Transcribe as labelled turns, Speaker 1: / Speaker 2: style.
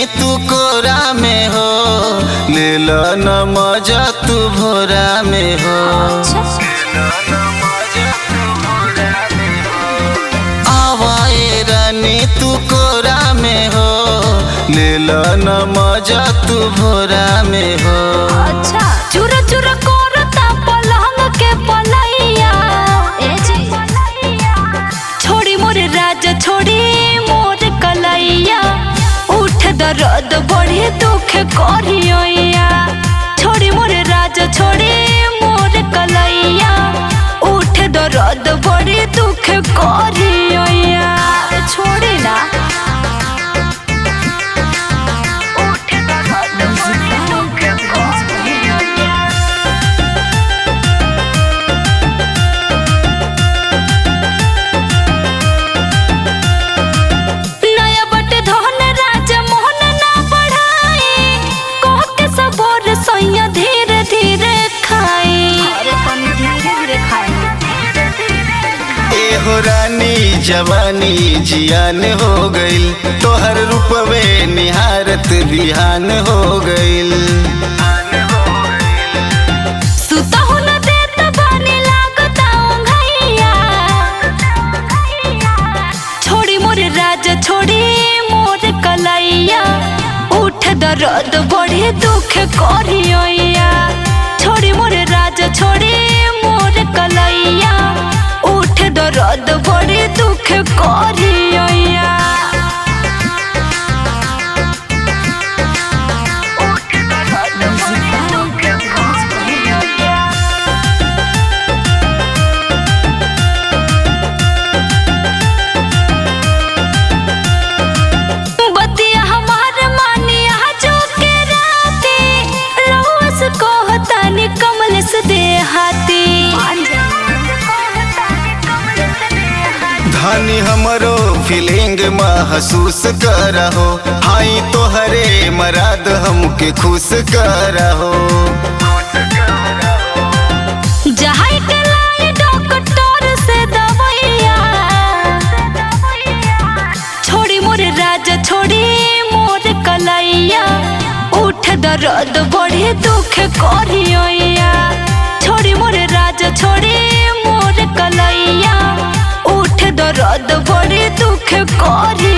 Speaker 1: तू कोरा में हो, ले लो न मजा तू भोरा में हो। आवाए रानी तू कोरा में हो, ले लो न मजा तू भोरा में हो।
Speaker 2: अच्छा चुरा चुरा कोरता पलंग के पलैया, ए जी छोड़ी मोरे राजा छोड़ी मोर कलैया, उठ दर्द बढ़े दुख करिया। छोड़ी मोरे राजा छोड़ी मोर कलैया, उठ दर्द बढ़े दुख करिया। छोड़ी ना धीरे धीरे खाई,
Speaker 1: ए हो रानी जवानी जियान हो गइल, तोहर रूपवे निहारत बिहान हो गइल।
Speaker 2: सुतहु न देत बानी लागता ओंघैया, छोड़ी मोरे राजा छोड़ी मोर कलैया, उठ दर्द बढ़े दुख करिया। छोड़ी मोरे राजा छोड़ी मोर कलैया, उठ दर्द बढ़े दुख करिया।
Speaker 1: धानी हमरो फीलिंग महसूस करहो, हाई तोहरे मराद हमके खुश करहो।
Speaker 2: जहाँ के लाई डॉक्टर से दवाइया, छोड़ी मोरे राजा छोड़ी मोर कलैया, उठ दर्द बढ़े दुख करिया। छोड़ी मोरे राजा छोड़ी मोर कलैया, उठ दर्द बढ़े दुख करिया।